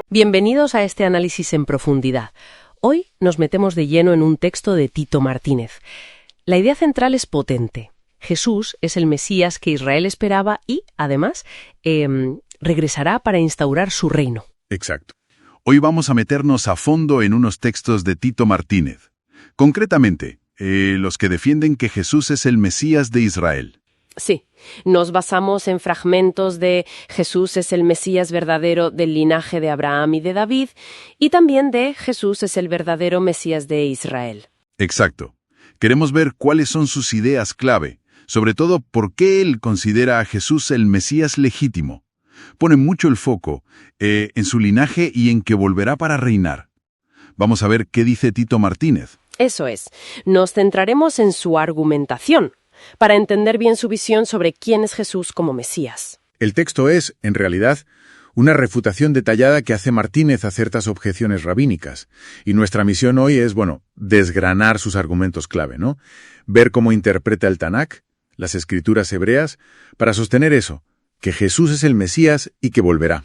Bienvenidos a este análisis en profundidad. Hoy nos metemos de lleno en un texto de Tito Martínez. La idea central es potente. Jesús es el Mesías que Israel esperaba y, además, regresará para instaurar su reino. Exacto. Hoy vamos a meternos a fondo en unos textos de Tito Martínez. Concretamente, los que defienden que Jesús es el Mesías de Israel. Sí, nos basamos en fragmentos de Jesús es el Mesías verdadero del linaje de Abraham y de David, y también de Jesús es el verdadero Mesías de Israel. Exacto. Queremos ver cuáles son sus ideas clave, sobre todo por qué él considera a Jesús el Mesías legítimo. Pone mucho el foco en su linaje y en que volverá para reinar. Vamos a ver qué dice Tito Martínez. Eso es. Nos centraremos en su argumentación, para entender bien su visión sobre quién es Jesús como Mesías. El texto es, en realidad, una refutación detallada que hace Martínez a ciertas objeciones rabínicas. Y nuestra misión hoy es, desgranar sus argumentos clave, ¿no? Ver cómo interpreta el Tanakh, las escrituras hebreas, para sostener eso, que Jesús es el Mesías y que volverá.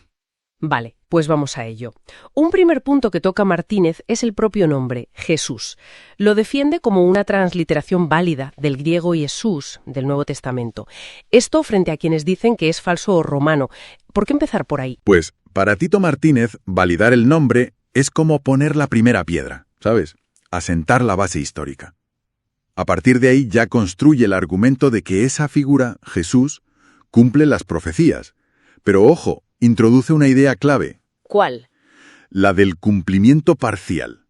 Vale, pues vamos a ello. Un primer punto que toca Martínez es el propio nombre, Jesús. Lo defiende como una transliteración válida del griego Jesús del Nuevo Testamento. Esto frente a quienes dicen que es falso o romano. ¿Por qué empezar por ahí? Pues, para Tito Martínez, validar el nombre es como poner la primera piedra, ¿sabes? Asentar la base histórica. A partir de ahí ya construye el argumento de que esa figura, Jesús, cumple las profecías. Pero ojo, introduce una idea clave. ¿Cuál? La del cumplimiento parcial.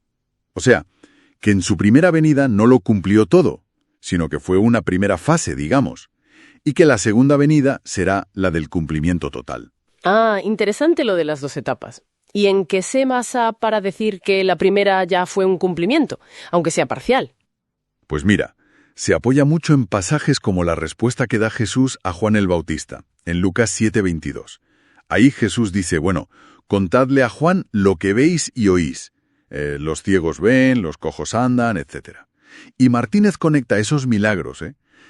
O sea, que en su primera venida no lo cumplió todo, sino que fue una primera fase, digamos, y que la segunda venida será la del cumplimiento total. Ah, interesante lo de las dos etapas. ¿Y en qué se basa para decir que la primera ya fue un cumplimiento, aunque sea parcial? Pues mira, se apoya mucho en pasajes como la respuesta que da Jesús a Juan el Bautista, en Lucas 7:22. Ahí Jesús dice, contadle a Juan lo que veis y oís. Los ciegos ven, los cojos andan, etc. Y Martínez conecta esos milagros,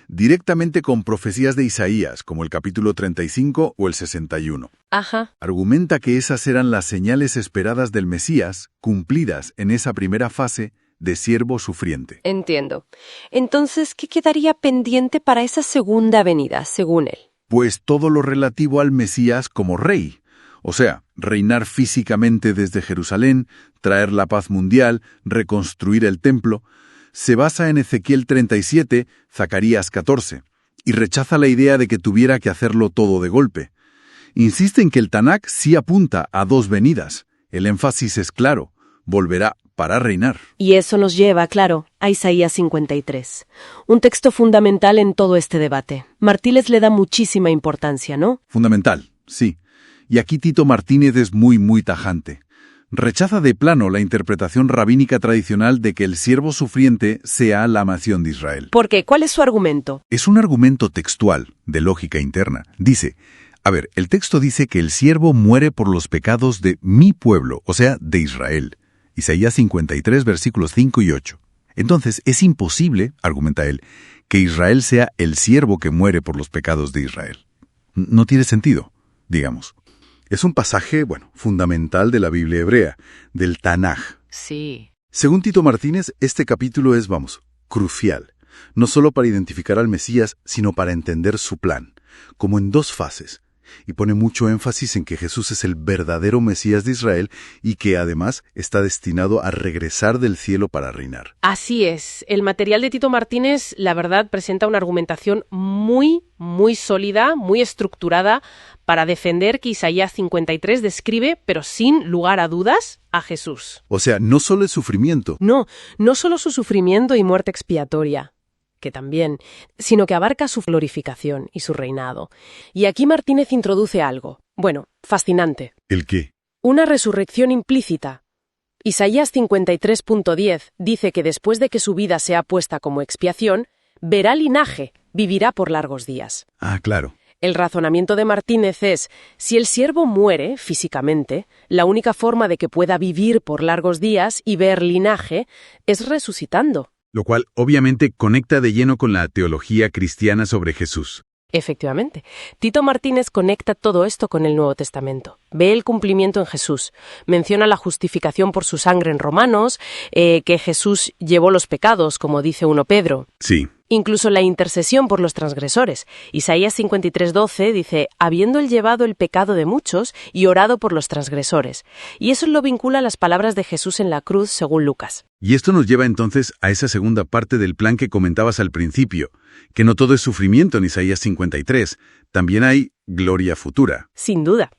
directamente con profecías de Isaías, como el capítulo 35 o el 61. Ajá. Argumenta que esas eran las señales esperadas del Mesías, cumplidas en esa primera fase de siervo sufriente. Entiendo. Entonces, ¿qué quedaría pendiente para esa segunda venida, según él? Pues todo lo relativo al Mesías como rey. O sea, reinar físicamente desde Jerusalén, traer la paz mundial, reconstruir el templo. Se basa en Ezequiel 37, Zacarías 14, y rechaza la idea de que tuviera que hacerlo todo de golpe. Insiste en que el Tanakh sí apunta a dos venidas. El énfasis es claro, volverá para reinar. Y eso nos lleva, claro, a Isaías 53, un texto fundamental en todo este debate. Martínez le da muchísima importancia, ¿no? Fundamental, sí. Y aquí Tito Martínez es muy tajante. Rechaza de plano la interpretación rabínica tradicional de que el siervo sufriente sea la nación de Israel. ¿Por qué? ¿Cuál es su argumento? Es un argumento textual, de lógica interna. Dice, el texto dice que el siervo muere por los pecados de mi pueblo, o sea, de Israel. Isaías 53, versículos 5 y 8. Entonces, es imposible, argumenta él, que Israel sea el siervo que muere por los pecados de Israel. No tiene sentido, digamos. Es un pasaje, fundamental de la Biblia hebrea, del Tanaj. Sí. Según Tito Martínez, este capítulo es, crucial, no solo para identificar al Mesías, sino para entender su plan, como en dos fases. Y pone mucho énfasis en que Jesús es el verdadero Mesías de Israel y que además está destinado a regresar del cielo para reinar. Así es. El material de Tito Martínez, la verdad, presenta una argumentación muy sólida, muy estructurada para defender que Isaías 53 describe, pero sin lugar a dudas, a Jesús. O sea, no solo el sufrimiento. No solo su sufrimiento y muerte expiatoria, que también, sino que abarca su glorificación y su reinado. Y aquí Martínez introduce algo, fascinante. ¿El qué? Una resurrección implícita. Isaías 53.10 dice que después de que su vida sea puesta como expiación, verá linaje, vivirá por largos días. Ah, claro. El razonamiento de Martínez es, si el siervo muere físicamente, la única forma de que pueda vivir por largos días y ver linaje es resucitando. Lo cual obviamente conecta de lleno con la teología cristiana sobre Jesús. Efectivamente. Tito Martínez conecta todo esto con el Nuevo Testamento. Ve el cumplimiento en Jesús. Menciona la justificación por su sangre en Romanos, que Jesús llevó los pecados, como dice 1 Pedro. Sí. Incluso la intercesión por los transgresores. Isaías 53:12 dice, habiendo él llevado el pecado de muchos y orado por los transgresores. Y eso lo vincula a las palabras de Jesús en la cruz, según Lucas. Y esto nos lleva entonces a esa segunda parte del plan que comentabas al principio, que no todo es sufrimiento en Isaías 53, también hay gloria futura. Sin duda.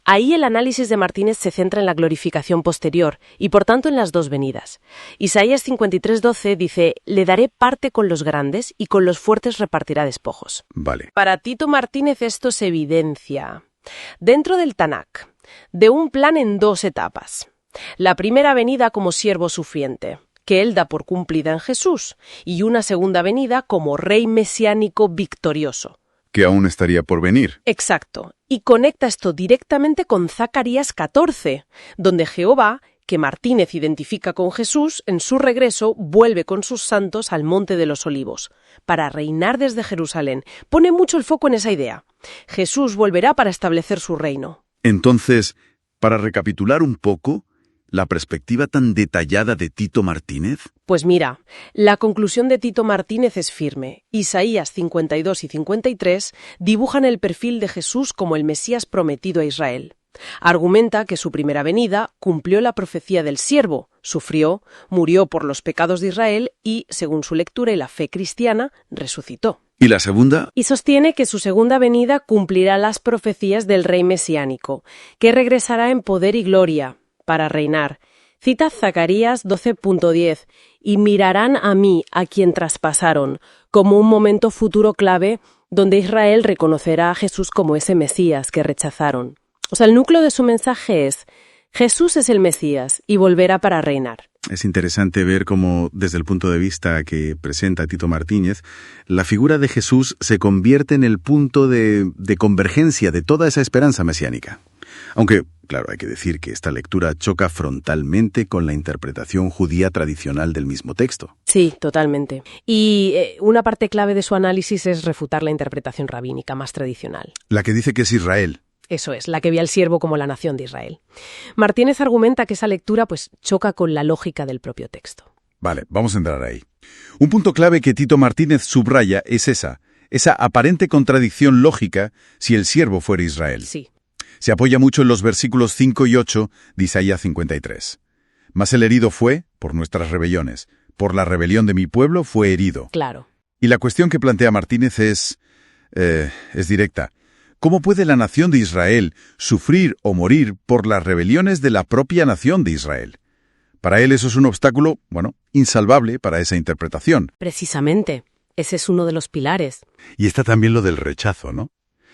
Ahí el análisis de Martínez se centra en la glorificación posterior y por tanto en las dos venidas. Isaías 53:12 dice, le daré parte con los grandes y con los fuertes repartirá despojos. Vale. Para Tito Martínez esto se evidencia dentro del Tanakh, de un plan en dos etapas. La primera venida como siervo sufriente, que él da por cumplida en Jesús, y una segunda venida como rey mesiánico victorioso. Que aún estaría por venir. Exacto. Y conecta esto directamente con Zacarías 14, donde Jehová, que Martínez identifica con Jesús, en su regreso vuelve con sus santos al Monte de los Olivos, para reinar desde Jerusalén. Pone mucho el foco en esa idea. Jesús volverá para establecer su reino. Entonces, para recapitular un poco, la perspectiva tan detallada de Tito Martínez. Pues mira, la conclusión de Tito Martínez es firme. Isaías 52 y 53 dibujan el perfil de Jesús como el Mesías prometido a Israel. Argumenta que su primera venida cumplió la profecía del siervo, sufrió, murió por los pecados de Israel y, según su lectura y la fe cristiana, resucitó. ¿Y la segunda? Y sostiene que su segunda venida cumplirá las profecías del rey mesiánico, que regresará en poder y gloria para reinar. Cita Zacarías 12:10, y mirarán a mí, a quien traspasaron, como un momento futuro clave donde Israel reconocerá a Jesús como ese Mesías que rechazaron. O sea, el núcleo de su mensaje es, Jesús es el Mesías y volverá para reinar. Es interesante ver cómo, desde el punto de vista que presenta Tito Martínez, la figura de Jesús se convierte en el punto de convergencia de toda esa esperanza mesiánica. Aunque, claro, hay que decir que esta lectura choca frontalmente con la interpretación judía tradicional del mismo texto. Sí, totalmente. Y una parte clave de su análisis es refutar la interpretación rabínica más tradicional. La que dice que es Israel. Eso es, la que ve al siervo como la nación de Israel. Martínez argumenta que esa lectura choca con la lógica del propio texto. Vale, vamos a entrar ahí. Un punto clave que Tito Martínez subraya es esa aparente contradicción lógica si el siervo fuera Israel. Sí. Se apoya mucho en los versículos 5 y 8 de Isaías 53. Mas el herido fue por nuestras rebeliones, por la rebelión de mi pueblo fue herido. Claro. Y la cuestión que plantea Martínez es directa. ¿Cómo puede la nación de Israel sufrir o morir por las rebeliones de la propia nación de Israel? Para él eso es un obstáculo, insalvable para esa interpretación. Precisamente. Ese es uno de los pilares. Y está también lo del rechazo, ¿no?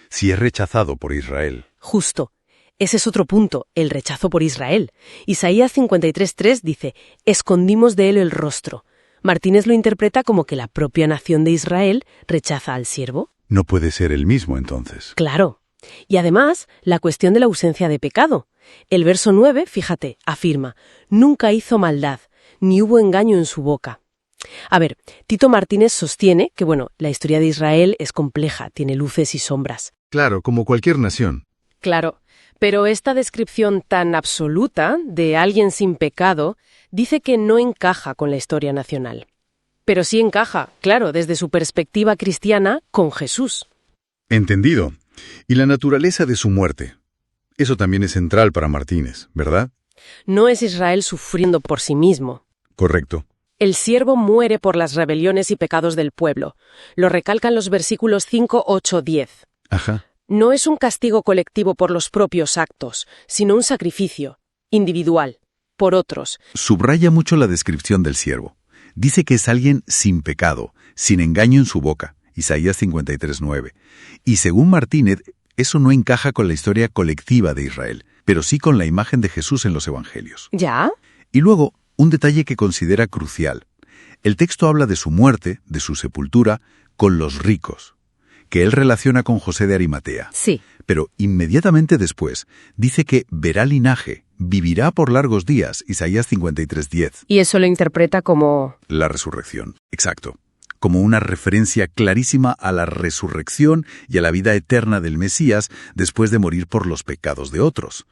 Si es rechazado por Israel. Justo. Ese es otro punto, el rechazo por Israel. Isaías 53:3 dice, escondimos de él el rostro. Martínez lo interpreta como que la propia nación de Israel rechaza al siervo. No puede ser el mismo, entonces. Claro. Y además, la cuestión de la ausencia de pecado. El verso 9, fíjate, afirma, nunca hizo maldad, ni hubo engaño en su boca. A ver, Tito Martínez sostiene que, la historia de Israel es compleja, tiene luces y sombras. Claro, como cualquier nación. Claro, pero esta descripción tan absoluta de alguien sin pecado dice que no encaja con la historia nacional. Pero sí encaja, claro, desde su perspectiva cristiana, con Jesús. Entendido. Y la naturaleza de su muerte. Eso también es central para Martínez, ¿verdad? No es Israel sufriendo por sí mismo. Correcto. El siervo muere por las rebeliones y pecados del pueblo. Lo recalcan los versículos 5, 8, 10. Ajá. No es un castigo colectivo por los propios actos, sino un sacrificio, individual, por otros. Subraya mucho la descripción del siervo. Dice que es alguien sin pecado, sin engaño en su boca, Isaías 53:9. Y según Martínez, eso no encaja con la historia colectiva de Israel, pero sí con la imagen de Jesús en los evangelios. ¿Ya? Y luego, un detalle que considera crucial. El texto habla de su muerte, de su sepultura, con los ricos. que él relaciona con José de Arimatea. Sí. Pero inmediatamente después dice que verá linaje, vivirá por largos días, Isaías 53:10. Y eso lo interpreta como... La resurrección, exacto. Como una referencia clarísima a la resurrección y a la vida eterna del Mesías después de morir por los pecados de otros.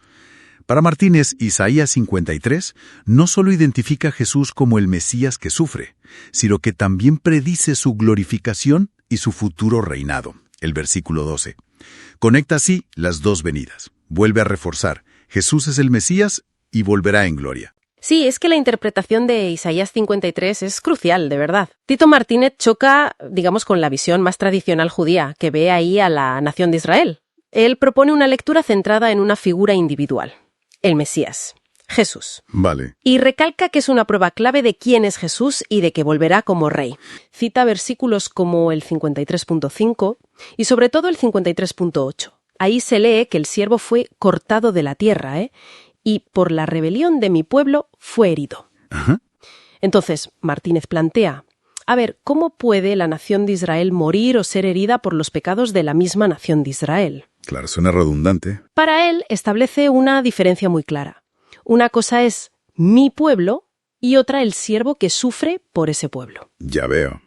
Para Martínez, Isaías 53 no solo identifica a Jesús como el Mesías que sufre, sino que también predice su glorificación y su futuro reinado. El versículo 12. Conecta así las dos venidas. Vuelve a reforzar: Jesús es el Mesías y volverá en gloria. Sí, es que la interpretación de Isaías 53 es crucial, de verdad. Tito Martínez choca, digamos, con la visión más tradicional judía, que ve ahí a la nación de Israel. Él propone una lectura centrada en una figura individual: el Mesías, Jesús. Vale. Y recalca que es una prueba clave de quién es Jesús y de que volverá como rey. Cita versículos como el 53.5 y sobre todo el 53.8. Ahí se lee que el siervo fue cortado de la tierra, y por la rebelión de mi pueblo fue herido. Ajá. Entonces, Martínez plantea, a ver, ¿cómo puede la nación de Israel morir o ser herida por los pecados de la misma nación de Israel? Claro, suena redundante. Para él establece una diferencia muy clara. Una cosa es mi pueblo y otra el siervo que sufre por ese pueblo. Ya veo.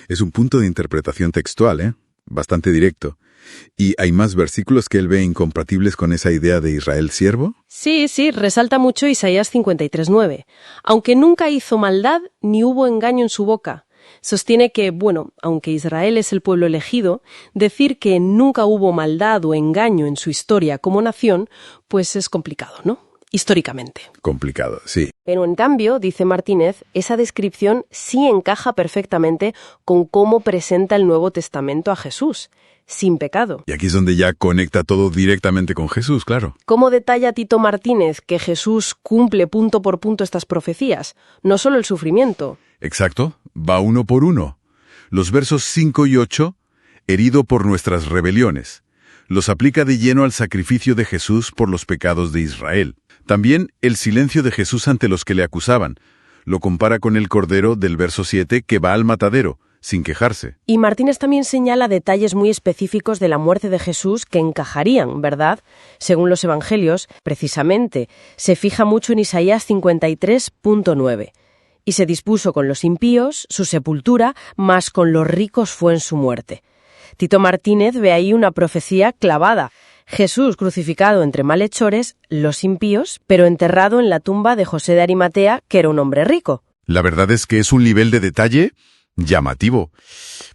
Es un punto de interpretación textual, bastante directo. ¿Y hay más versículos que él ve incompatibles con esa idea de Israel siervo? Sí, resalta mucho Isaías 53.9. Aunque nunca hizo maldad, ni hubo engaño en su boca. Sostiene que, aunque Israel es el pueblo elegido, decir que nunca hubo maldad o engaño en su historia como nación, pues es complicado, ¿no? Históricamente. Complicado, sí. Pero en cambio, dice Martínez, esa descripción sí encaja perfectamente con cómo presenta el Nuevo Testamento a Jesús, sin pecado. Y aquí es donde ya conecta todo directamente con Jesús, claro. ¿Cómo detalla Tito Martínez que Jesús cumple punto por punto estas profecías? No solo el sufrimiento. Exacto, va uno por uno. Los versos 5 y 8, herido por nuestras rebeliones, los aplica de lleno al sacrificio de Jesús por los pecados de Israel. También el silencio de Jesús ante los que le acusaban. Lo compara con el cordero del verso 7 que va al matadero, sin quejarse. Y Martínez también señala detalles muy específicos de la muerte de Jesús que encajarían, ¿verdad? Según los evangelios, precisamente, se fija mucho en Isaías 53.9. Y se dispuso con los impíos su sepultura, mas con los ricos fue en su muerte. Tito Martínez ve ahí una profecía clavada. Jesús crucificado entre malhechores, los impíos, pero enterrado en la tumba de José de Arimatea, que era un hombre rico. La verdad es que es un nivel de detalle llamativo.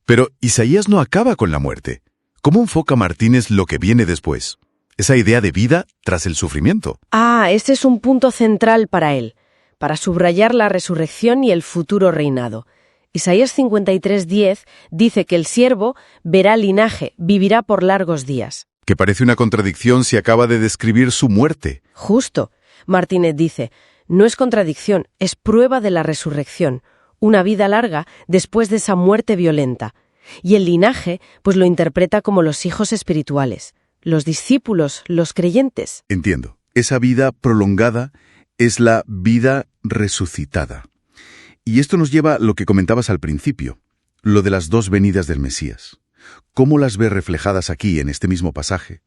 Pero Isaías no acaba con la muerte. ¿Cómo enfoca Martínez lo que viene después? Esa idea de vida tras el sufrimiento. Este es un punto central para él, para subrayar la resurrección y el futuro reinado. Isaías 53.10 dice que el siervo verá linaje, vivirá por largos días. Que parece una contradicción si acaba de describir su muerte. Justo. Martínez dice, no es contradicción, es prueba de la resurrección, una vida larga después de esa muerte violenta. Y el linaje, pues lo interpreta como los hijos espirituales, los discípulos, los creyentes. Entiendo. Esa vida prolongada es la vida resucitada. Y esto nos lleva a lo que comentabas al principio, lo de las dos venidas del Mesías. ¿Cómo las ve reflejadas aquí, en este mismo pasaje?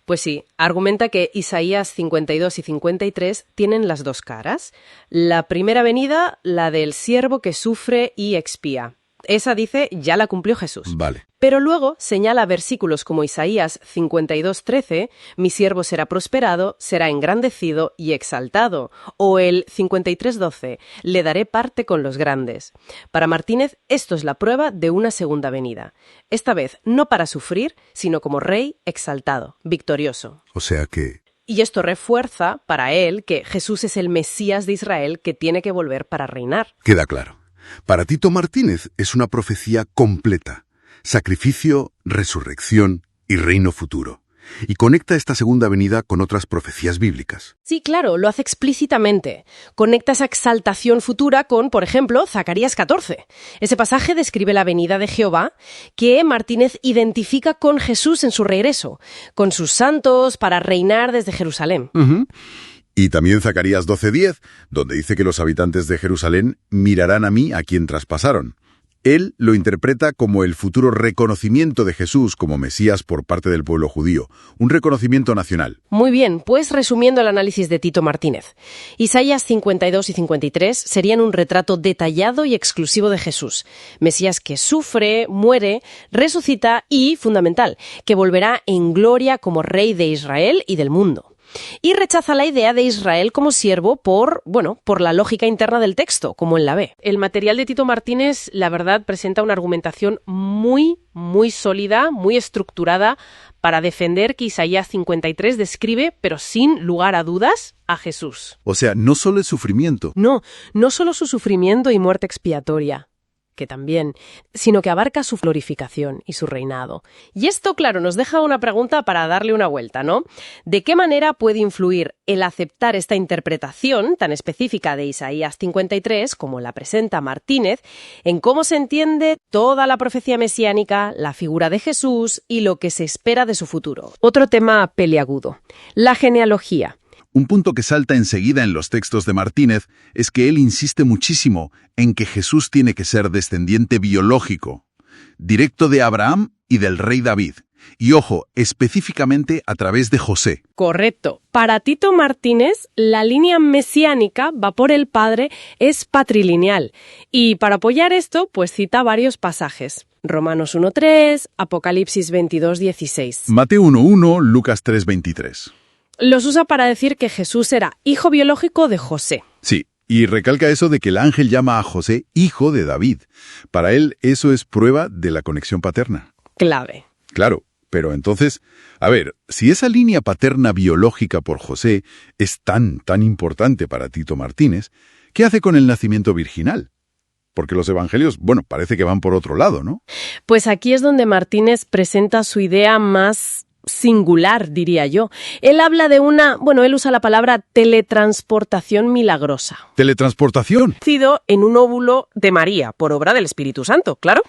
Pues sí, argumenta que Isaías 52 y 53 tienen las dos caras. La primera venida, la del siervo que sufre y expía. Esa dice, ya la cumplió Jesús. Vale. Pero luego señala versículos como Isaías 52:13, mi siervo será prosperado, será engrandecido y exaltado. O el 53:12, le daré parte con los grandes. Para Martínez, esto es la prueba de una segunda venida. Esta vez no para sufrir, sino como rey exaltado, victorioso. O sea que... Y esto refuerza para él que Jesús es el Mesías de Israel que tiene que volver para reinar. Queda claro. Para Tito Martínez es una profecía completa. Sacrificio, resurrección y reino futuro. Y conecta esta segunda venida con otras profecías bíblicas. Sí, claro, lo hace explícitamente. Conecta esa exaltación futura con, por ejemplo, Zacarías 14. Ese pasaje describe la venida de Jehová que Martínez identifica con Jesús en su regreso, con sus santos para reinar desde Jerusalén. Y también Zacarías 12:10, donde dice que los habitantes de Jerusalén mirarán a mí a quien traspasaron. Él lo interpreta como el futuro reconocimiento de Jesús como Mesías por parte del pueblo judío, un reconocimiento nacional. Muy bien, pues resumiendo el análisis de Tito Martínez, Isaías 52 y 53 serían un retrato detallado y exclusivo de Jesús, Mesías que sufre, muere, resucita y, fundamental, que volverá en gloria como Rey de Israel y del mundo. Y rechaza la idea de Israel como siervo por la lógica interna del texto, como él la ve. El material de Tito Martínez, la verdad, presenta una argumentación muy sólida, muy estructurada, para defender que Isaías 53 describe, pero sin lugar a dudas, a Jesús. O sea, no solo es sufrimiento. No solo su sufrimiento y muerte expiatoria, que también, sino que abarca su glorificación y su reinado. Y esto, claro, nos deja una pregunta para darle una vuelta, ¿no? ¿De qué manera puede influir el aceptar esta interpretación tan específica de Isaías 53, como la presenta Martínez, en cómo se entiende toda la profecía mesiánica, la figura de Jesús y lo que se espera de su futuro? Otro tema peliagudo, la genealogía. Un punto que salta enseguida en los textos de Martínez es que él insiste muchísimo en que Jesús tiene que ser descendiente biológico, directo de Abraham y del rey David. Y ojo, específicamente a través de José. Correcto. Para Tito Martínez, la línea mesiánica va por el padre, es patrilineal. Y para apoyar esto, pues cita varios pasajes. Romanos 1:3, Apocalipsis 22:16. Mateo 1:1, Lucas 3:23. Los usa para decir que Jesús era hijo biológico de José. Sí, y recalca eso de que el ángel llama a José hijo de David. Para él eso es prueba de la conexión paterna. Clave. Claro, pero entonces, a ver, si esa línea paterna biológica por José es tan importante para Tito Martínez, ¿qué hace con el nacimiento virginal? Porque los evangelios, parece que van por otro lado, ¿no? Pues aquí es donde Martínez presenta su idea más singular, diría yo. Él habla de él usa la palabra teletransportación milagrosa. ¿Teletransportación? Nacido en un óvulo de María, por obra del Espíritu Santo, claro.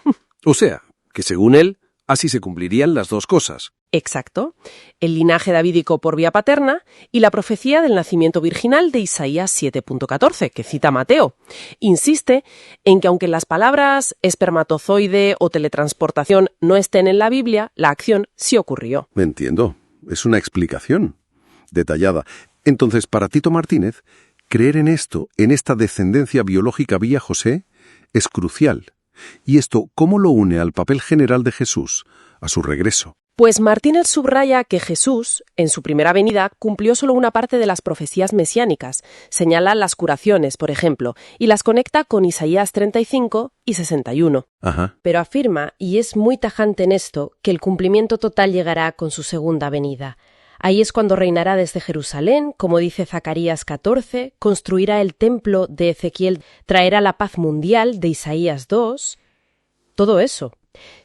O sea, que según él, así se cumplirían las dos cosas. Exacto. El linaje davídico por vía paterna y la profecía del nacimiento virginal de Isaías 7.14, que cita Mateo. Insiste en que aunque las palabras espermatozoide o teletransportación no estén en la Biblia, la acción sí ocurrió. Me entiendo. Es una explicación detallada. Entonces, para Tito Martínez, creer en esto, en esta descendencia biológica vía José, es crucial. ¿Y esto cómo lo une al papel general de Jesús, a su regreso? Pues Martínez subraya que Jesús, en su primera venida, cumplió solo una parte de las profecías mesiánicas, señala las curaciones, por ejemplo, y las conecta con Isaías 35 y 61. Ajá. Pero afirma, y es muy tajante en esto, que el cumplimiento total llegará con su segunda venida. Ahí es cuando reinará desde Jerusalén, como dice Zacarías 14, construirá el templo de Ezequiel, traerá la paz mundial de Isaías 2, todo eso.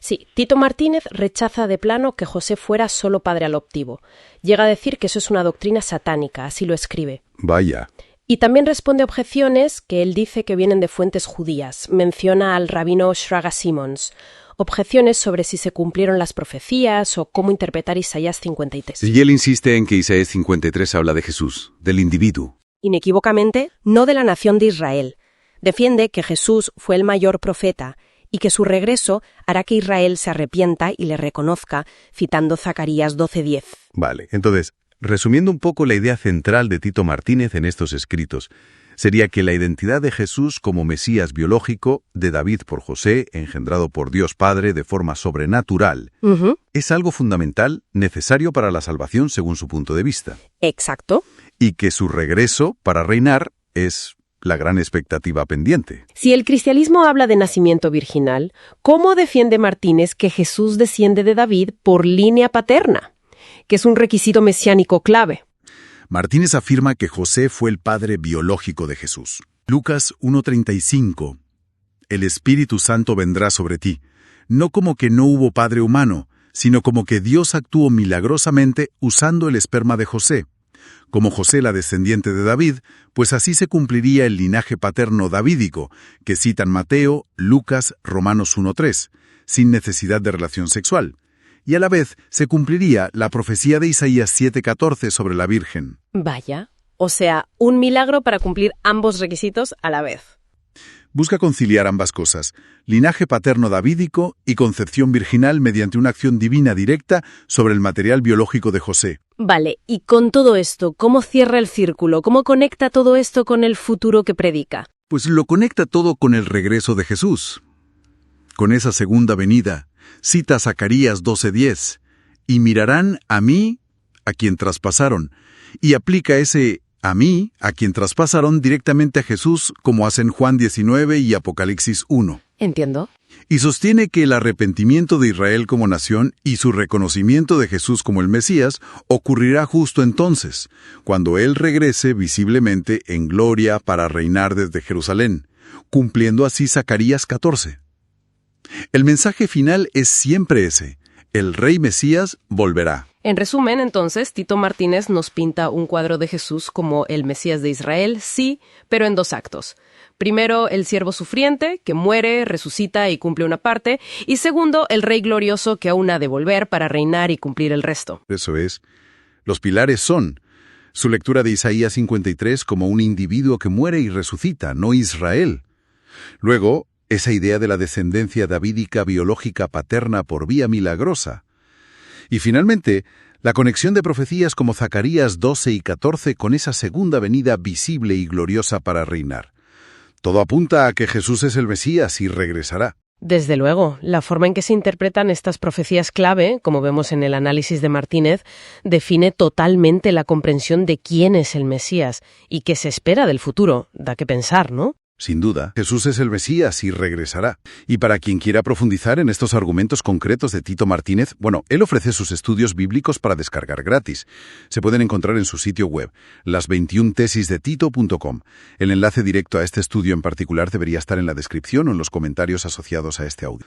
Sí, Tito Martínez rechaza de plano que José fuera solo padre adoptivo. Llega a decir que eso es una doctrina satánica, así lo escribe. Vaya. Y también responde objeciones que él dice que vienen de fuentes judías. Menciona al rabino Shraga Simons. Objeciones sobre si se cumplieron las profecías o cómo interpretar Isaías 53. Y él insiste en que Isaías 53 habla de Jesús, del individuo. Inequívocamente, no de la nación de Israel. Defiende que Jesús fue el mayor profeta y que su regreso hará que Israel se arrepienta y le reconozca, citando Zacarías 12:10. Vale, entonces, resumiendo un poco la idea central de Tito Martínez en estos escritos, sería que la identidad de Jesús como Mesías biológico, de David por José, engendrado por Dios Padre de forma sobrenatural, es algo fundamental, necesario para la salvación según su punto de vista. Exacto. Y que su regreso para reinar es la gran expectativa pendiente. Si el cristianismo habla de nacimiento virginal, ¿cómo defiende Martínez que Jesús desciende de David por línea paterna? Que es un requisito mesiánico clave. Martínez afirma que José fue el padre biológico de Jesús. Lucas 1:35. El Espíritu Santo vendrá sobre ti, no como que no hubo padre humano, sino como que Dios actuó milagrosamente usando el esperma de José. Como José la descendiente de David, pues así se cumpliría el linaje paterno davídico, que citan Mateo, Lucas, Romanos 1:3, sin necesidad de relación sexual. Y a la vez se cumpliría la profecía de Isaías 7:14 sobre la Virgen. Vaya, o sea, un milagro para cumplir ambos requisitos a la vez. Busca conciliar ambas cosas, linaje paterno davídico y concepción virginal mediante una acción divina directa sobre el material biológico de José. Vale, y con todo esto, ¿cómo cierra el círculo? ¿Cómo conecta todo esto con el futuro que predica? Pues lo conecta todo con el regreso de Jesús. Con esa segunda venida, cita Zacarías 12:10, y mirarán a mí, a quien traspasaron, y aplica ese a mí, a quien traspasaron directamente a Jesús, como hacen Juan 19 y Apocalipsis 1. Entiendo. Y sostiene que el arrepentimiento de Israel como nación y su reconocimiento de Jesús como el Mesías ocurrirá justo entonces, cuando Él regrese visiblemente en gloria para reinar desde Jerusalén, cumpliendo así Zacarías 14. El mensaje final es siempre ese: el Rey Mesías volverá. En resumen, entonces, Tito Martínez nos pinta un cuadro de Jesús como el Mesías de Israel, sí, pero en 2 actos. Primero, el siervo sufriente, que muere, resucita y cumple una parte. Y segundo, el Rey glorioso, que aún ha de volver para reinar y cumplir el resto. Eso es. Los pilares son su lectura de Isaías 53 como un individuo que muere y resucita, no Israel. Luego, esa idea de la descendencia davídica biológica paterna por vía milagrosa. Y finalmente, la conexión de profecías como Zacarías 12 y 14 con esa segunda venida visible y gloriosa para reinar. Todo apunta a que Jesús es el Mesías y regresará. Desde luego, la forma en que se interpretan estas profecías clave, como vemos en el análisis de Martínez, define totalmente la comprensión de quién es el Mesías y qué se espera del futuro. Da que pensar, ¿no? Sin duda, Jesús es el Mesías y regresará. Y para quien quiera profundizar en estos argumentos concretos de Tito Martínez, él ofrece sus estudios bíblicos para descargar gratis. Se pueden encontrar en su sitio web, las21tesisdetito.com. El enlace directo a este estudio en particular debería estar en la descripción o en los comentarios asociados a este audio.